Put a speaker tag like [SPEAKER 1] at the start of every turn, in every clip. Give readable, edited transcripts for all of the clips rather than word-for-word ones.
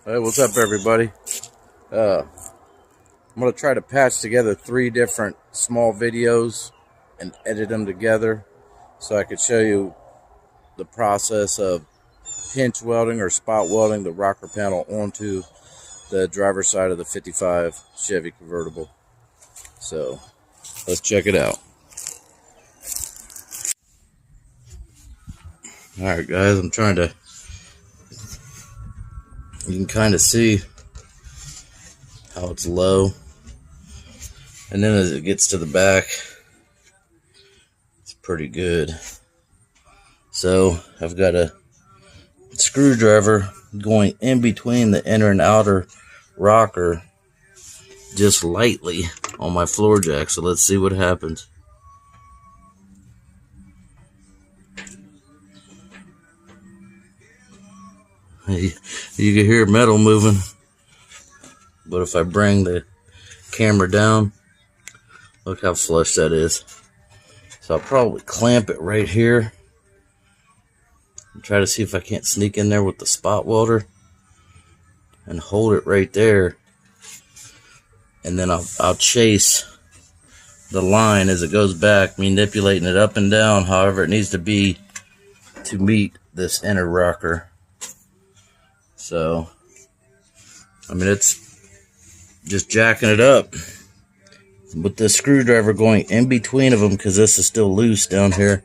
[SPEAKER 1] Hey, what's up, everybody? I'm going to try to patch together 3 different small videos and edit them together so I could show you the process of pinch welding or spot welding the rocker panel onto the driver's side of the 55 Chevy Convertible. So let's check it out. Alright guys, I'm trying to, you can kind of see how it's low, and then as it gets to the back, it's pretty good. So I've got a screwdriver going in between the inner and outer rocker just lightly on my floor jack. So let's see what happens. You can hear metal moving, but if I bring the camera down, look how flush that is. So I'll probably clamp it right here and try to see if I can't sneak in there with the spot welder and hold it right there, and then I'll chase the line as it goes back, manipulating it up and down however it needs to be to meet this inner rocker. So I mean, it's just jacking it up with the screwdriver going in between of them, because this is still loose down here.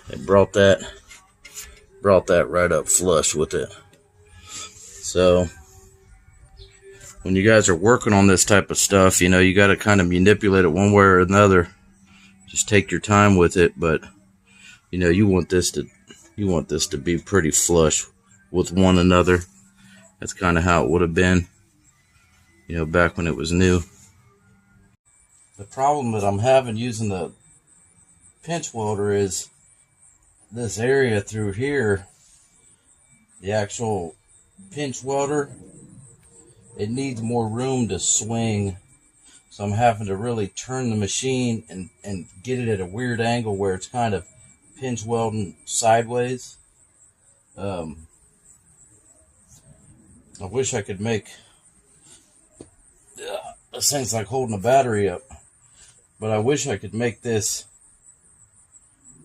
[SPEAKER 1] It brought that right up flush with it. So when you guys are working on this type of stuff, you know, you got to kind of manipulate it one way or another. Just take your time with it, but you know, you want this to be pretty flush with one another. That's kind of how it would have been, you know, back when it was new. The problem that I'm having using the pinch welder is this area through here, the actual pinch welder, it needs more room to swing. So I'm having to really turn the machine and get it at a weird angle where it's kind of pinch welding sideways. I wish I could make, this thing's like holding a battery up, but I wish I could make this,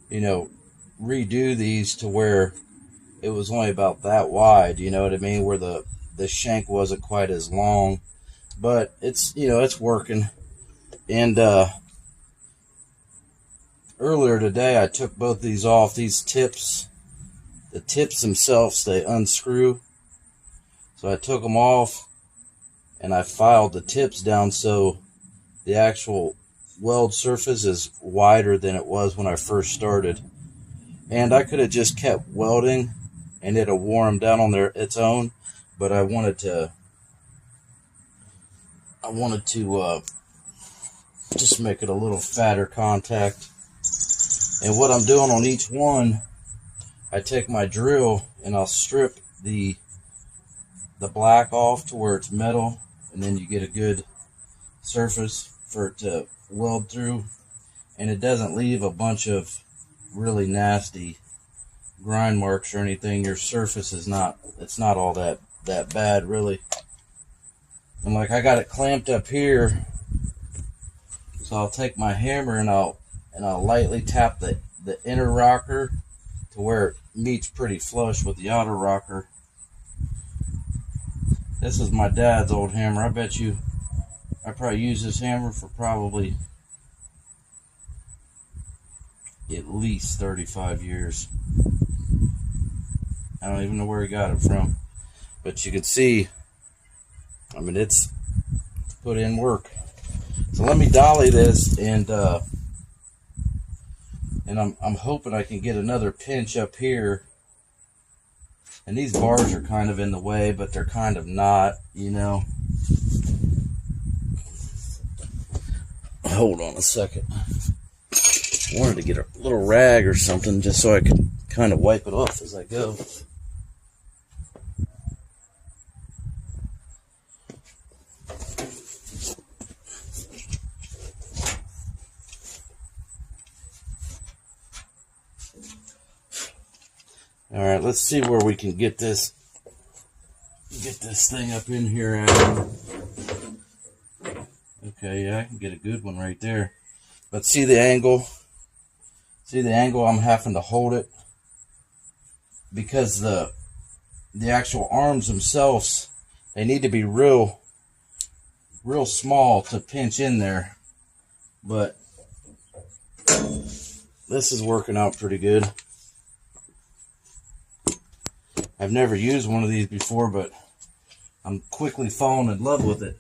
[SPEAKER 1] you know, redo these to where it was only about that wide, you know what I mean, where the shank wasn't quite as long. But it's, you know, it's working. And earlier today I took both these off. These tips, the tips themselves, they unscrew. So I took them off and I filed the tips down so the actual weld surface is wider than it was when I first started. And I could have just kept welding and it'll wore them down on its own, but I wanted to just make it a little fatter contact. And what I'm doing on each one, I take my drill and I'll strip the black off to where it's metal, and then you get a good surface for it to weld through, and it doesn't leave a bunch of really nasty grind marks or anything. Your surface is not, it's not all that bad really. And like I got it clamped up here, so I'll take my hammer and I'll lightly tap the inner rocker to where it meets pretty flush with the outer rocker. This is my dad's old hammer. I bet you I probably used this hammer for probably at least 35 years. I don't even know where he got it from, but you can see, I mean, it's put in work. So let me dolly this, and I'm hoping I can get another pinch up here. And these bars are kind of in the way, but they're kind of not, you know. Hold on a second. I wanted to get a little rag or something just so I could kind of wipe it off as I go. All right, let's see where we can get this get this thing up in here. Adam. Okay, yeah, I can get a good one right there. But see the angle? See the angle? I'm having to hold it because the actual arms themselves, they need to be real small to pinch in there. But this is working out pretty good. I've never used one of these before, but I'm quickly falling in love with it.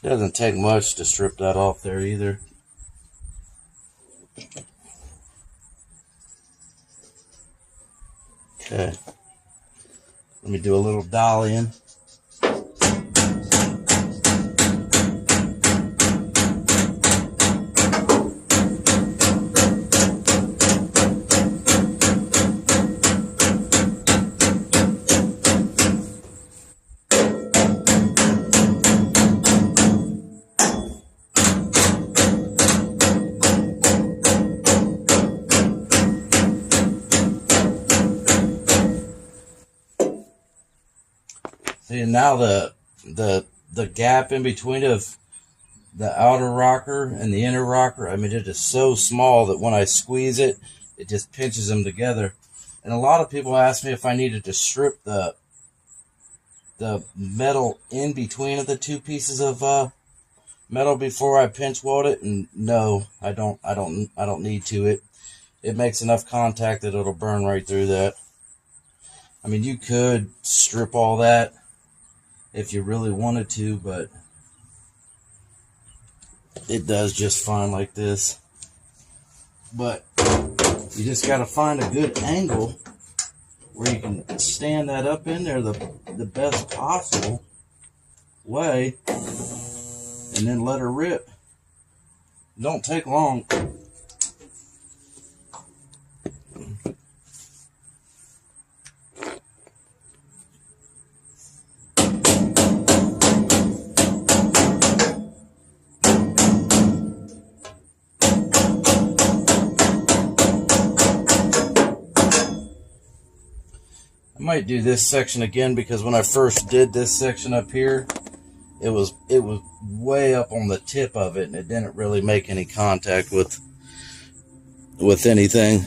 [SPEAKER 1] Doesn't take much to strip that off there either. Okay. Let me do a little dollying. See, now the gap in between of the outer rocker and the inner rocker, I mean, it is so small that when I squeeze it, it just pinches them together. And a lot of people ask me if I needed to strip the metal in between of the two pieces of metal before I pinch weld it, and no, I don't need to. It makes enough contact that it'll burn right through that. I mean, you could strip all that if you really wanted to, but it does just fine like this. But you just got to find a good angle where you can stand that up in there the best possible way, and then let her rip. Don't take long. I might do this section again because when I first did this section up here, it was way up on the tip of it, and it didn't really make any contact with anything.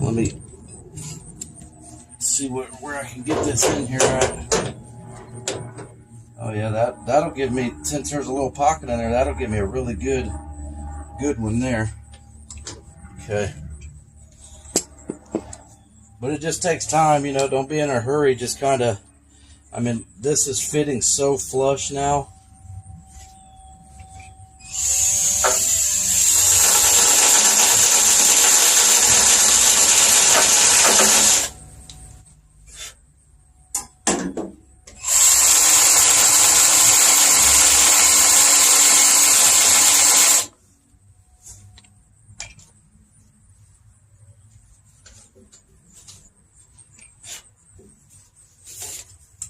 [SPEAKER 1] Let me see where I can get this in here at. Oh yeah, that'll give me, since there's a little pocket in there, that'll give me a really good one there. Okay. But it just takes time, you know, don't be in a hurry, just kind of, I mean, this is fitting so flush now.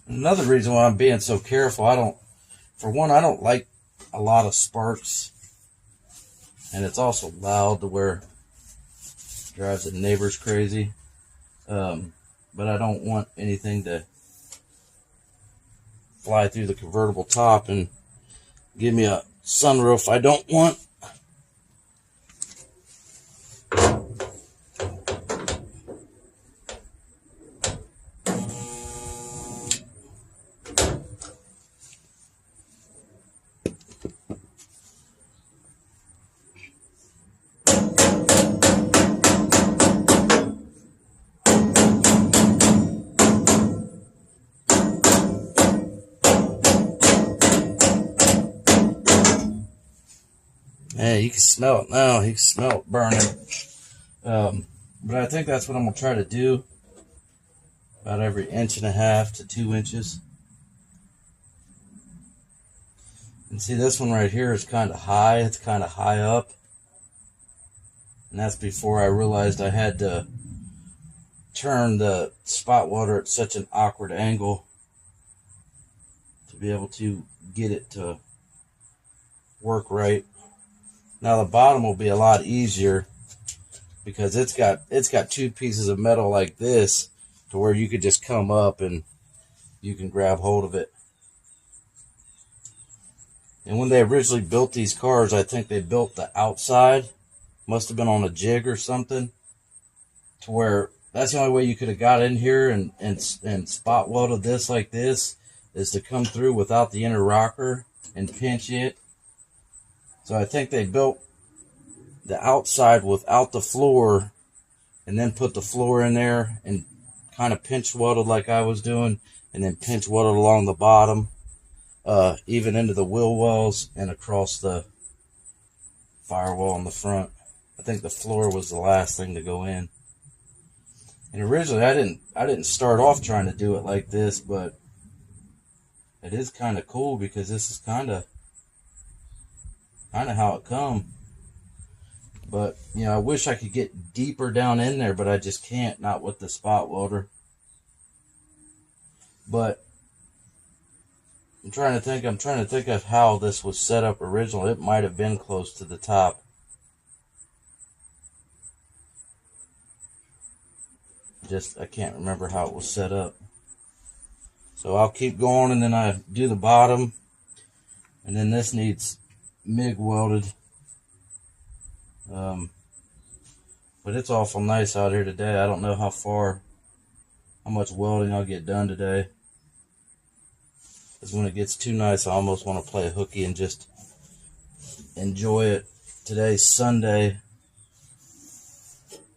[SPEAKER 1] Another reason why I'm being so careful, I don't like a lot of sparks, and it's also loud to where it drives the neighbors crazy. But I don't want anything to fly through the convertible top and give me a sunroof I don't want. Hey, you can smell it now. You can smell it burning. But I think that's what I'm going to try to do. About every 1.5 to 2 inches. And see, this one right here is kind of high. It's kind of high up. And that's before I realized I had to turn the spot welder at such an awkward angle to be able to get it to work right. Now the bottom will be a lot easier because it's got two pieces of metal like this to where you could just come up and you can grab hold of it. And when they originally built these cars, I think they built the outside, must have been on a jig or something, to where that's the only way you could have got in here and spot welded this like this, is to come through without the inner rocker and pinch it. So I think they built the outside without the floor and then put the floor in there and kind of pinch welded like I was doing, and then pinch welded along the bottom, even into the wheel wells and across the firewall on the front. I think the floor was the last thing to go in. And originally I didn't start off trying to do it like this, but it is kind of cool because this is kind of how it come. But, you know, I wish I could get deeper down in there, but I just can't, not with the spot welder. But I'm trying to think of how this was set up originally. It might have been close to the top. I can't remember how it was set up. So I'll keep going, and then I do the bottom, and then this needs MIG welded. But it's awful nice out here today. I don't know how much welding I'll get done today. Because when it gets too nice, I almost want to play hooky and just enjoy it. Today's Sunday,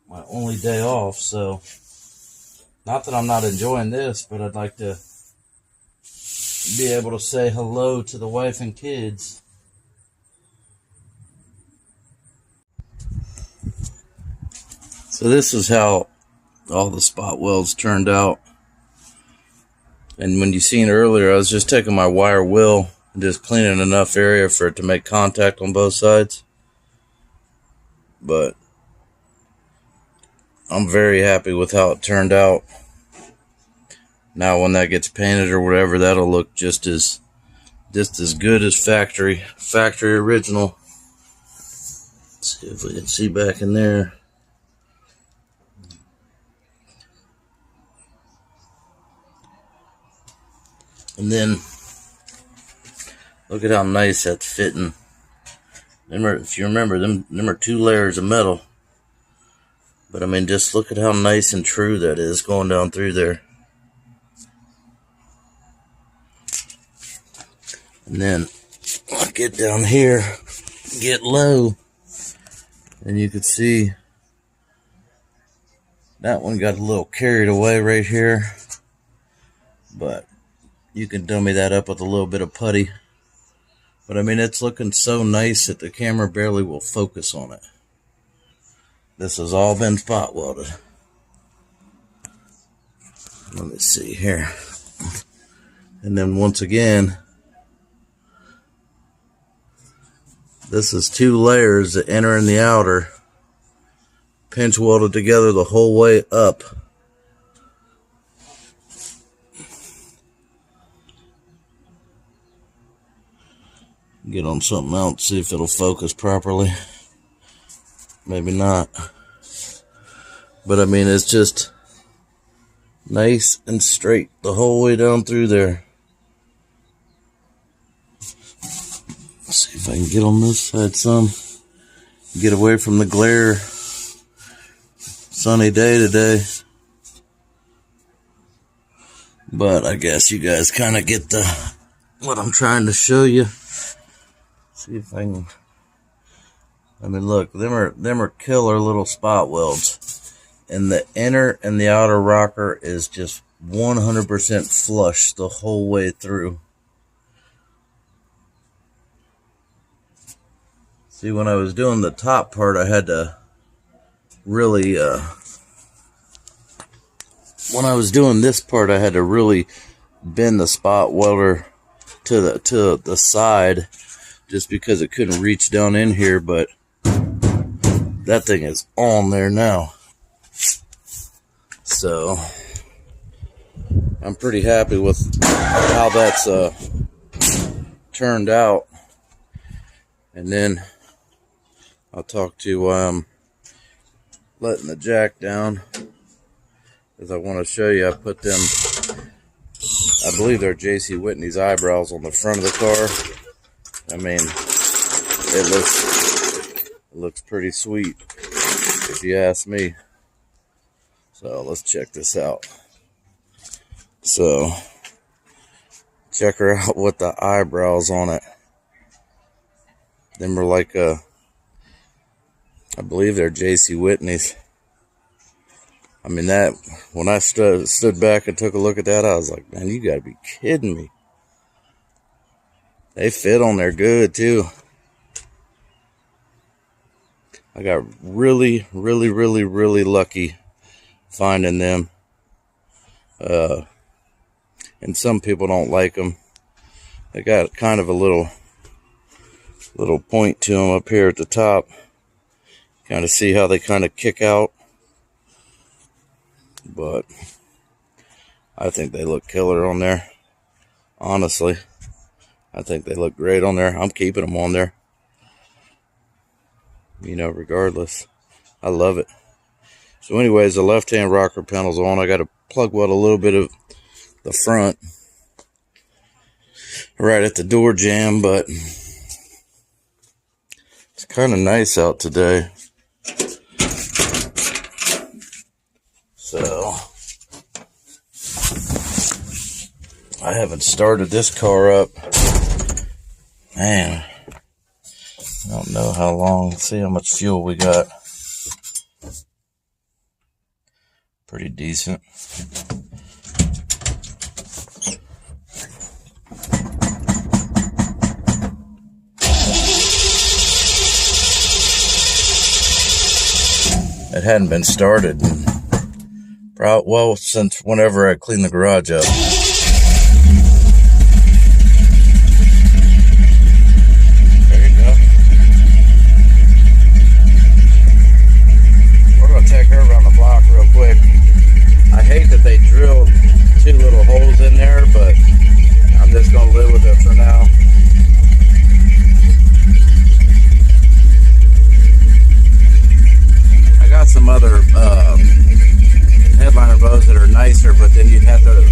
[SPEAKER 1] my only day off, so not that I'm not enjoying this, but I'd like to be able to say hello to the wife and kids. So this is how all the spot welds turned out. And when you seen earlier, I was just taking my wire wheel and just cleaning enough area for it to make contact on both sides. But I'm very happy with how it turned out. Now when that gets painted or whatever, that'll look just as good as factory original. Let's see if we can see back in there. And then look at how nice that's fitting. If you remember, them are 2 layers of metal. But I mean, just look at how nice and true that is going down through there. And then I'll get down here, get low, and you can see that one got a little carried away right here. But you can dummy that up with a little bit of putty. But I mean, it's looking so nice that the camera barely will focus on it. This has all been spot welded. Let me see here. And then once again, this is 2 layers, the inner and the outer, pinch welded together the whole way up. Get on something else, see if it'll focus properly. Maybe not. But I mean, it's just nice and straight the whole way down through there. Let's see if I can get on this side some. Get away from the glare. Sunny day today. But I guess you guys kind of get what I'm trying to show you. See if I can. I mean, look, them are killer little spot welds, and the inner and the outer rocker is just 100% flush the whole way through. See, when I was doing the top part, I had to really, when I was doing this part, I had to really bend the spot welder to the side just because it couldn't reach down in here, but that thing is on there now. So I'm pretty happy with how that's turned out. And then I'll talk to you while I'm letting the jack down, because I want to show you. I put them, I believe they're J.C. Whitney's eyebrows on the front of the car. I mean, it looks pretty sweet, if you ask me. So let's check this out. So check her out with the eyebrows on it. Them are like I believe they're J.C. Whitney's. I mean, that, when I stood back and took a look at that, I was like, man, you gotta be kidding me. They fit on there good too. I got really lucky finding them. And some people don't like them. They got kind of a little point to them up here at the top. Kind of see how they kind of kick out. But I think they look killer on there. Honestly, I think they look great on there. I'm keeping them on there, you know, regardless. I love it. So anyways, the left-hand rocker panel's on. I got to plug weld a little bit of the front right at the door jamb, but it's kind of nice out today. So I haven't started this car up, man, I don't know how long. Let's see how much fuel we got. Pretty decent. It hadn't been started in, well, since whenever I cleaned the garage up. There you go. We're going to take her around the block real quick. I hate that they drilled 2 little holes in there, but I'm just going to live with it for now. I got some other headliner bows that are nicer, but then you'd have to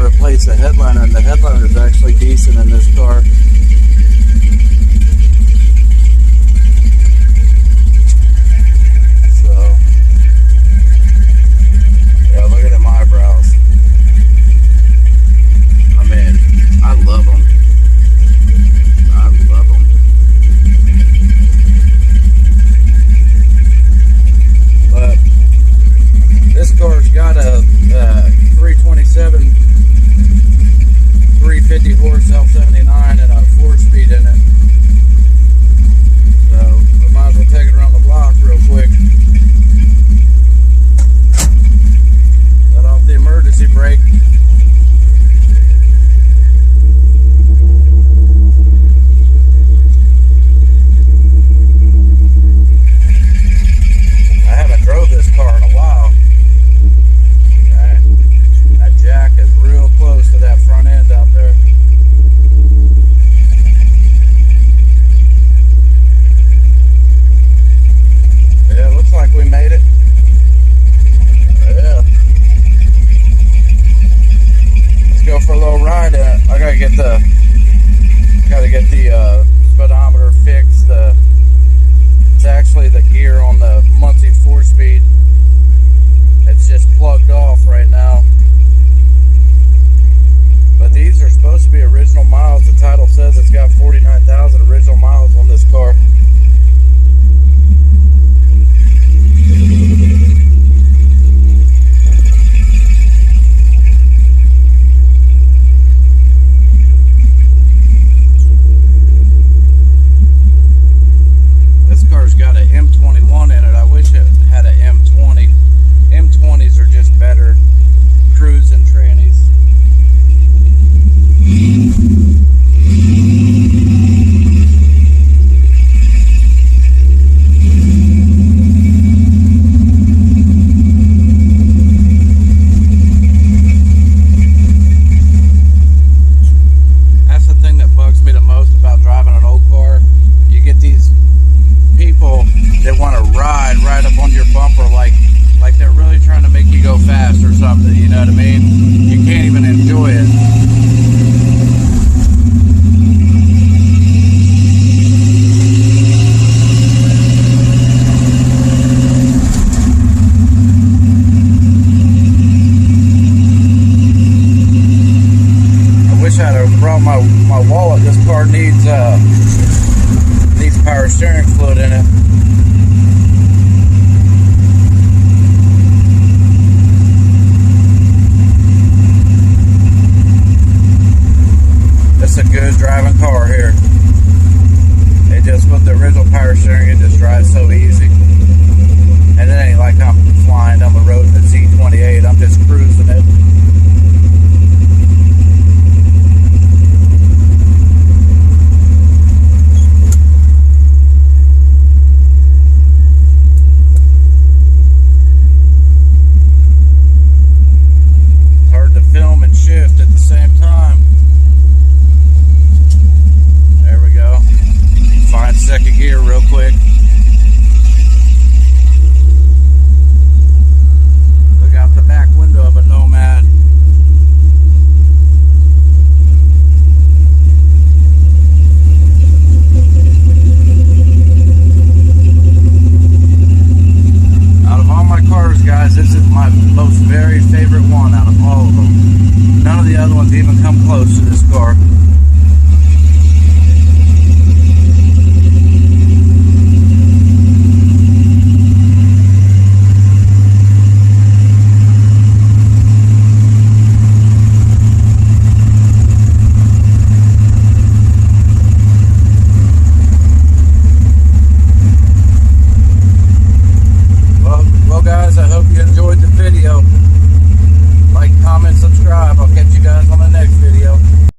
[SPEAKER 1] replace the headliner, and the headliner is actually decent in this car. So yeah, look at them eyebrows. I mean, I love them. I love them. But this car's got a 327, 350 horse L79 and a 4-speed in it. So we might as well take it around the block real quick. Let off the emergency brake. I haven't drove this car in a while. That jack is real close to that front end out there. Yeah, looks like we made it. Yeah. Let's go for a little ride. I gotta get the speedometer fixed. It's actually the gear on the Muncie 4-speed. It's just plugged off right now. But these are supposed to be original miles. The title says it's got 49,000 original miles on this car. that want to ride right up on your bumper like they're really trying to make you go fast or something, you know what I mean? You can't even enjoy it. I wish I'd have brought my wallet. This car needs power steering fluid in it. It's a good driving car here. It just, with the original power steering, it just drives so easy. And it ain't like I'm flying down the road in the Z28. I'm just cruising it. Film and shift at the same time. There we go. Find second gear real quick. Look out the back window of a Nomad. Out of all my cars, guys, this is my most very favorite one out of all of them. None of the other ones even come close to this car.